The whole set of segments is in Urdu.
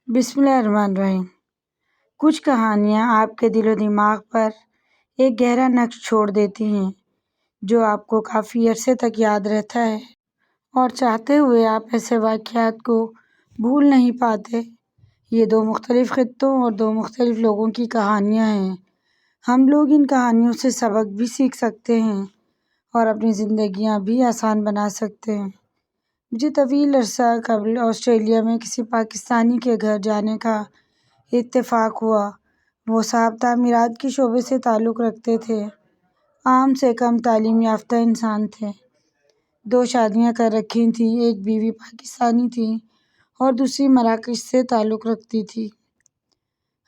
بسم اللہ الرحمن الرحیم۔ کچھ کہانیاں آپ کے دل و دماغ پر ایک گہرا نقش چھوڑ دیتی ہیں جو آپ کو کافی عرصے تک یاد رہتا ہے، اور چاہتے ہوئے آپ ایسے واقعات کو بھول نہیں پاتے۔ یہ دو مختلف خطوں اور دو مختلف لوگوں کی کہانیاں ہیں۔ ہم لوگ ان کہانیوں سے سبق بھی سیکھ سکتے ہیں اور اپنی زندگیاں بھی آسان بنا سکتے ہیں۔ مجھے طویل عرصہ قبل آسٹریلیا میں کسی پاکستانی کے گھر جانے کا اتفاق ہوا۔ وہ صاحب تعمیرات کے شعبے سے تعلق رکھتے تھے، عام سے کم تعلیم یافتہ انسان تھے۔ 2 شادیاں کر رکھی تھیں، ایک بیوی پاکستانی تھی اور دوسری مراکش سے تعلق رکھتی تھی۔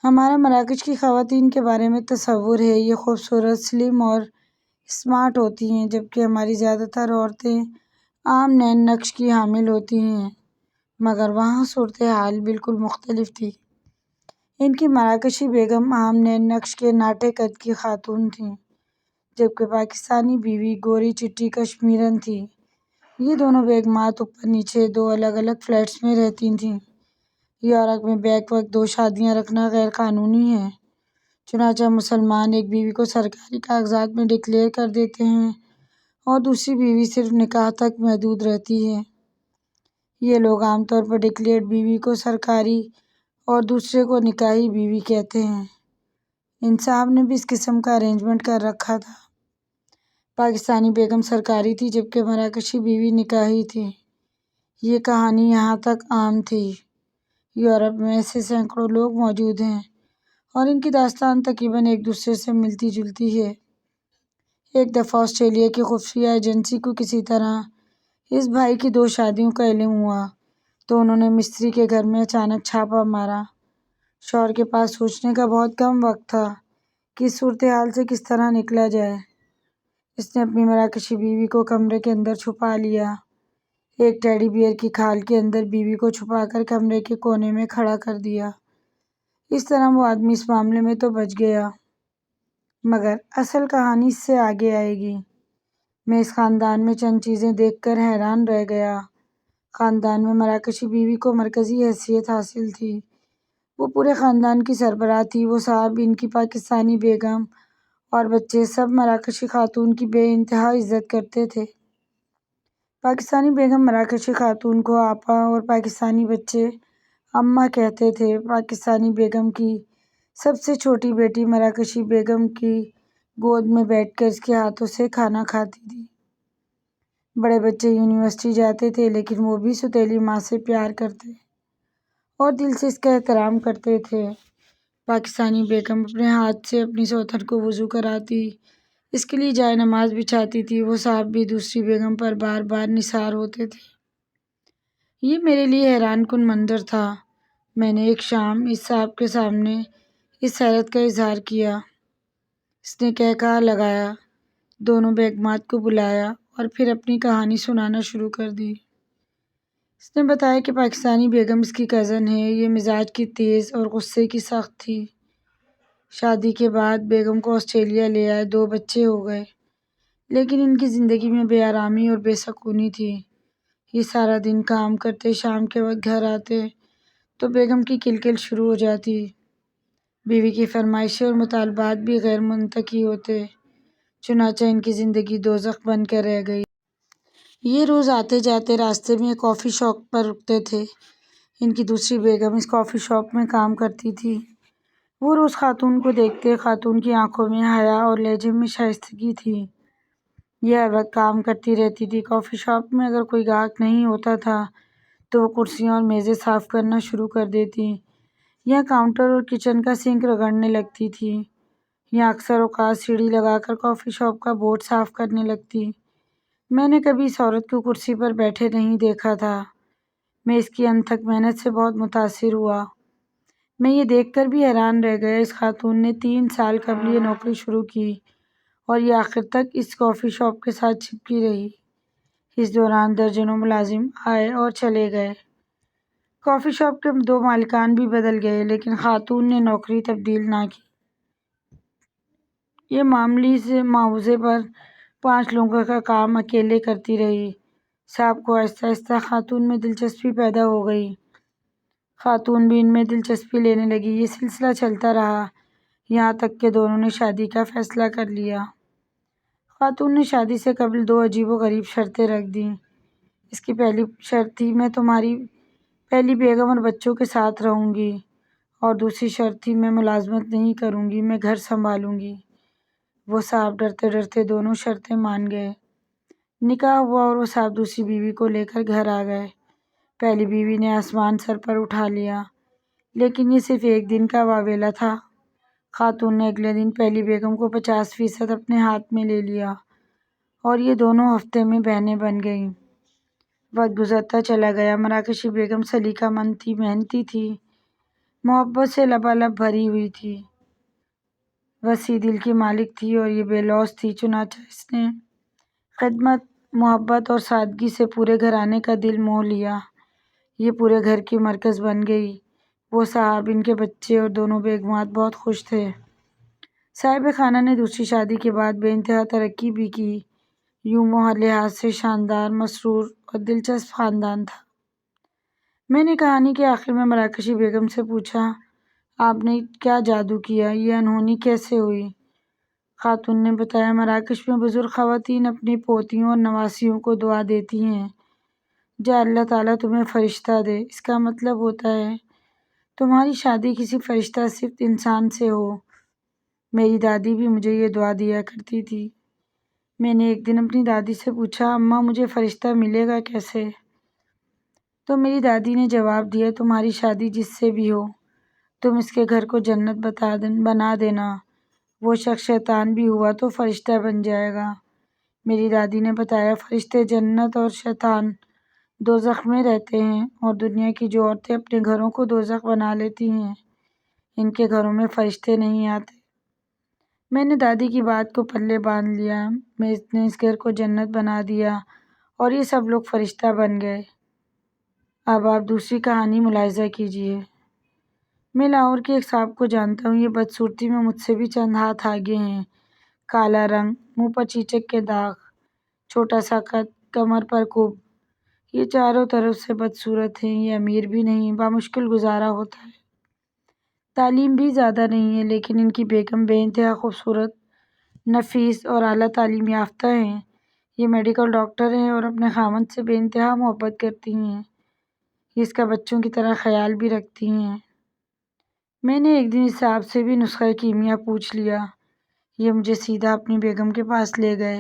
ہمارا مراکش کی خواتین کے بارے میں تصور ہے، یہ خوبصورت، سلم اور اسمارٹ ہوتی ہیں، جبکہ ہماری زیادہ تر عورتیں عام نین نقش کی حامل ہوتی ہیں، مگر وہاں صورتحال بالکل مختلف تھی۔ ان کی مراکشی بیگم عام نین نقش کے ناٹے قد کی خاتون تھیں، جبکہ پاکستانی بیوی گوری چٹی کشمیرن تھی۔ یہ دونوں بیگمات اوپر نیچے 2 الگ الگ فلیٹس میں رہتی تھیں۔ یورپ میں بیک وقت 2 شادیاں رکھنا غیر قانونی ہے، چنانچہ مسلمان ایک بیوی کو سرکاری کاغذات میں ڈکلیئر کر دیتے ہیں اور دوسری بیوی صرف نکاح تک محدود رہتی ہے۔ یہ لوگ عام طور پر ڈکلیئرڈ بیوی کو سرکاری اور دوسرے کو نکاحی بیوی کہتے ہیں۔ ان صاحب نے بھی اس قسم کا ارینجمنٹ کر رکھا تھا۔ پاکستانی بیگم سرکاری تھی جبکہ مراکشی بیوی نکاحی تھی۔ یہ کہانی یہاں تک عام تھی۔ یورپ میں ایسے سینکڑوں لوگ موجود ہیں اور ان کی داستان تقریباً ایک دوسرے سے ملتی جلتی ہے۔ ایک دفعہ آسٹریلیا کی خفیہ ایجنسی کو کسی طرح اس بھائی کی 2 شادیوں کا علم ہوا، تو انہوں نے مستری کے گھر میں اچانک چھاپا مارا۔ شوہر کے پاس سوچنے کا بہت کم وقت تھا کہ اس صورتحال سے کس طرح نکلا جائے۔ اس نے اپنی مراکشی بیوی کو کمرے کے اندر چھپا لیا، ایک ٹیڈی بیئر کی کھال کے اندر بیوی کو چھپا کر کمرے کے کونے میں کھڑا کر دیا۔ اس طرح وہ آدمی اس معاملے میں تو بچ گیا، مگر اصل کہانی اس سے آگے آئے گی۔ میں اس خاندان میں چند چیزیں دیکھ کر حیران رہ گیا۔ خاندان میں مراکشی بیوی کو مرکزی حیثیت حاصل تھی۔ وہ پورے خاندان کی سربراہ تھی۔ وہ صاحب، ان کی پاکستانی بیگم اور بچے سب مراکشی خاتون کی بے انتہا عزت کرتے تھے۔ پاکستانی بیگم مراکشی خاتون کو آپا اور پاکستانی بچے اماں کہتے تھے۔ پاکستانی بیگم کی سب سے چھوٹی بیٹی مراکشی بیگم کی گود میں بیٹھ کر اس کے ہاتھوں سے کھانا کھاتی تھی۔ بڑے بچے یونیورسٹی جاتے تھے، لیکن وہ بھی سوتیلی ماں سے پیار کرتے اور دل سے اس کا احترام کرتے تھے۔ پاکستانی بیگم اپنے ہاتھ سے اپنی سوتن کو وضو کراتی، اس کے لیے جائے نماز بچھاتی تھی۔ وہ صاحب بھی دوسری بیگم پر بار بار نثار ہوتے تھے۔ یہ میرے لیے حیران کن منظر تھا۔ میں نے ایک شام اس صاحب کے سامنے اس حیرت کا اظہار کیا۔ اس نے قہقہہ لگایا، دونوں بیگمات کو بلایا اور پھر اپنی کہانی سنانا شروع کر دی۔ اس نے بتایا کہ پاکستانی بیگم اس کی کزن ہے۔ یہ مزاج کی تیز اور غصے کی سخت تھی۔ شادی کے بعد بیگم کو آسٹریلیا لے آئے، 2 بچے ہو گئے، لیکن ان کی زندگی میں بے آرامی اور بے سکونی تھی۔ یہ سارا دن کام کرتے، شام کے وقت گھر آتے تو بیگم کی کلکل شروع ہو جاتی۔ بیوی کی فرمائشیں اور مطالبات بھی غیر منطقی ہوتے، چنانچہ ان کی زندگی دوزخ بن کر رہ گئی۔ یہ روز آتے جاتے راستے میں ایک کافی شاپ پر رکتے تھے۔ ان کی دوسری بیگم اس کافی شاپ میں کام کرتی تھی۔ وہ روز خاتون کو دیکھتے۔ خاتون کی آنکھوں میں حیا اور لہجے میں شائستگی تھی۔ یہ ہر وقت کام کرتی رہتی تھی۔ کافی شاپ میں اگر کوئی گاہک نہیں ہوتا تھا تو وہ کرسیاں اور میزیں صاف کرنا شروع کر دیتی یا کاؤنٹر اور کچن کا سنک رگڑنے لگتی تھی، یا اکثر اوقات سیڑھی لگا کر کافی شاپ کا بورڈ صاف کرنے لگتی۔ میں نے کبھی اس عورت کو کرسی پر بیٹھے نہیں دیکھا تھا۔ میں اس کی انتھک محنت سے بہت متاثر ہوا۔ میں یہ دیکھ کر بھی حیران رہ گیا۔ اس خاتون نے 3 سال قبل یہ نوکری شروع کی اور یہ آخر تک اس کافی شاپ کے ساتھ چپکی رہی۔ اس دوران درجنوں ملازم آئے اور چلے گئے۔ کافی شاپ کے 2 مالکان بھی بدل گئے، لیکن خاتون نے نوکری تبدیل نہ کی۔ یہ معمولی سے معاوضے پر 5 لوگوں کا کام اکیلے کرتی رہی۔ صاحب کو آہستہ آہستہ خاتون میں دلچسپی پیدا ہو گئی۔ خاتون بھی ان میں دلچسپی لینے لگی۔ یہ سلسلہ چلتا رہا یہاں تک کہ دونوں نے شادی کا فیصلہ کر لیا۔ خاتون نے شادی سے قبل 2 عجیب و غریب شرطیں رکھ دیں۔ اس کی پہلی شرط تھی میں تمہاری پہلی بیگم اور بچوں کے ساتھ رہوں گی، اور دوسری شرط تھی میں ملازمت نہیں کروں گی، میں گھر سنبھالوں گی۔ وہ صاحب ڈرتے ڈرتے دونوں شرطیں مان گئے۔ نکاح ہوا اور وہ صاحب دوسری بیوی کو لے کر گھر آ گئے۔ پہلی بیوی نے آسمان سر پر اٹھا لیا، لیکن یہ صرف ایک دن کا واویلا تھا۔ خاتون نے اگلے دن پہلی بیگم کو 50% اپنے ہاتھ میں لے لیا، اور یہ دونوں ہفتے میں بہنیں بن گئیں۔ وقت گزرتا چلا گیا۔ مراکشی بیگم سلیقہ مند تھی، محنتی تھی، محبت سے لبالب بھری ہوئی تھی، وسیع دل کی مالک تھی، اور یہ بے لوث تھی۔ چنانچہ اس نے خدمت، محبت اور سادگی سے پورے گھرانے کا دل موہ لیا۔ یہ پورے گھر کی مرکز بن گئی۔ وہ صاحب، ان کے بچے اور دونوں بیگمات بہت خوش تھے۔ صاحب خانہ نے دوسری شادی کے بعد بے انتہا ترقی بھی کی۔ یوں وہ ہر لحاظ سے شاندار، مسرور اور دلچسپ خاندان تھا۔ میں نے کہانی کے آخر میں مراکشی بیگم سے پوچھا، آپ نے کیا جادو کیا؟ یہ انہونی کیسے ہوئی؟ خاتون نے بتایا، مراکش میں بزرگ خواتین اپنی پوتیوں اور نواسیوں کو دعا دیتی ہیں، جا اللہ تعالیٰ تمہیں فرشتہ دے۔ اس کا مطلب ہوتا ہے تمہاری شادی کسی فرشتہ صفت انسان سے ہو۔ میری دادی بھی مجھے یہ دعا دیا کرتی تھی۔ میں نے ایک دن اپنی دادی سے پوچھا، اماں مجھے فرشتہ ملے گا کیسے؟ تو میری دادی نے جواب دیا، تمہاری شادی جس سے بھی ہو، تم اس کے گھر کو جنت بنا دینا۔ وہ شخص شیطان بھی ہوا تو فرشتہ بن جائے گا۔ میری دادی نے بتایا، فرشتے جنت اور شیطان دوزخ میں رہتے ہیں، اور دنیا کی جو عورتیں اپنے گھروں کو دوزخ بنا لیتی ہیں، ان کے گھروں میں فرشتے نہیں آتے۔ میں نے دادی کی بات کو پلے باندھ لیا۔ میں نے اس گھر کو جنت بنا دیا، اور یہ سب لوگ فرشتہ بن گئے۔ اب آپ دوسری کہانی ملاحظہ کیجیے۔ میں لاہور کے ایک صاحب کو جانتا ہوں۔ یہ بدصورتی میں مجھ سے بھی چند ہاتھ آگے ہیں۔ کالا رنگ، منہ پر چیچک کے داغ، چھوٹا سا قد، کمر پر کب۔ یہ چاروں طرف سے بدصورت ہیں۔ یہ امیر بھی نہیں، بامشکل گزارا ہوتا ہے۔ تعلیم بھی زیادہ نہیں ہے، لیکن ان کی بیگم بے انتہا خوبصورت، نفیس اور اعلیٰ تعلیم یافتہ ہیں۔ یہ میڈیکل ڈاکٹر ہیں اور اپنے خاوند سے بے انتہا محبت کرتی ہیں۔ یہ اس کا بچوں کی طرح خیال بھی رکھتی ہیں۔ میں نے ایک دن اس صاحب سے بھی نسخہ کیمیا پوچھ لیا۔ یہ مجھے سیدھا اپنی بیگم کے پاس لے گئے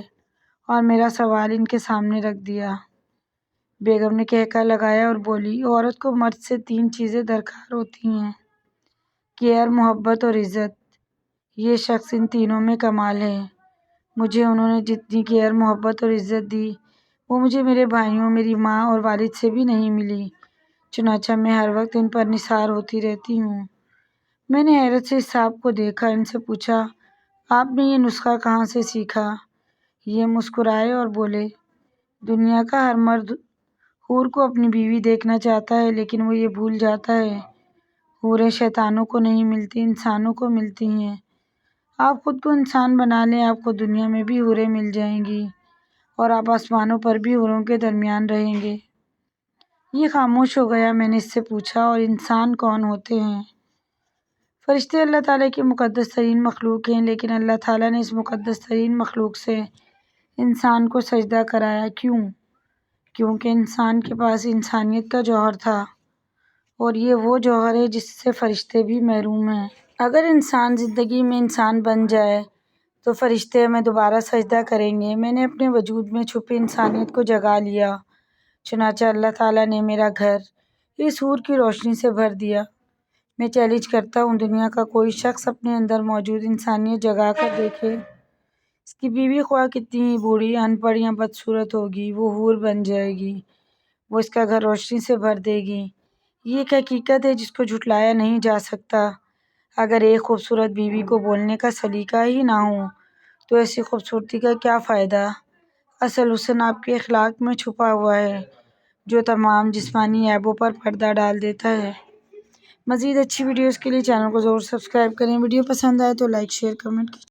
اور میرا سوال ان کے سامنے رکھ دیا۔ بیگم نے کہکا لگایا اور بولی، عورت کو مرد سے 3 چیزیں درکار ہوتی ہیں، کیئر، محبت اور عزت۔ یہ شخص ان تینوں میں کمال ہے۔ مجھے انہوں نے جتنی کیئر، محبت اور عزت دی، وہ مجھے میرے بھائیوں، میری ماں اور والد سے بھی نہیں ملی۔ چنانچہ میں ہر وقت ان پر نثار ہوتی رہتی ہوں۔ میں نے حیرت سے اس صاحب کو دیکھا۔ ان سے پوچھا، آپ نے یہ نسخہ کہاں سے سیکھا؟ یہ مسکرائے اور بولے، دنیا کا ہر مرد حور کو اپنی بیوی دیکھنا چاہتا ہے، لیکن وہ یہ بھول جاتا ہے، حوریں شیطانوں کو نہیں ملتی، انسانوں کو ملتی ہیں۔ آپ خود کو انسان بنا لیں، آپ کو دنیا میں بھی حوریں مل جائیں گی، اور آپ آسمانوں پر بھی حوروں کے درمیان رہیں گے۔ یہ خاموش ہو گیا۔ میں نے اس سے پوچھا، اور انسان کون ہوتے ہیں؟ فرشتے اللہ تعالیٰ کی مقدس ترین مخلوق ہیں، لیکن اللہ تعالیٰ نے اس مقدس ترین مخلوق سے انسان کو سجدہ کرایا۔ کیوں؟ کیونکہ انسان کے پاس انسانیت کا جوہر تھا، اور یہ وہ جوہر ہے جس سے فرشتے بھی محروم ہیں۔ اگر انسان زندگی میں انسان بن جائے تو فرشتے ہمیں دوبارہ سجدہ کریں گے۔ میں نے اپنے وجود میں چھپی انسانیت کو جگا لیا۔ چنانچہ اللہ تعالیٰ نے میرا گھر اس حور کی روشنی سے بھر دیا۔ میں چیلنج کرتا ہوں، دنیا کا کوئی شخص اپنے اندر موجود انسانیت جگا کر دیکھے۔ اس کی بیوی خواہ کتنی ہی بوڑھی، ان پڑھ یا بدصورت ہوگی، وہ حور بن جائے گی۔ وہ اس کا گھر روشنی سے بھر دے گی۔ یہ ایک حقیقت ہے جس کو جھٹلایا نہیں جا سکتا۔ اگر ایک خوبصورت بیوی کو بولنے کا سلیقہ ہی نہ ہو تو ایسی خوبصورتی کا کیا فائدہ؟ اصل حسن آپ کے اخلاق میں چھپا ہوا ہے، جو تمام جسمانی عیبوں پر پردہ ڈال دیتا ہے۔ مزید اچھی ویڈیوز کے لیے چینل کو ضرور سبسکرائب کریں۔ ویڈیو پسند آئے تو لائک، شیئر، کمنٹ کیجیے۔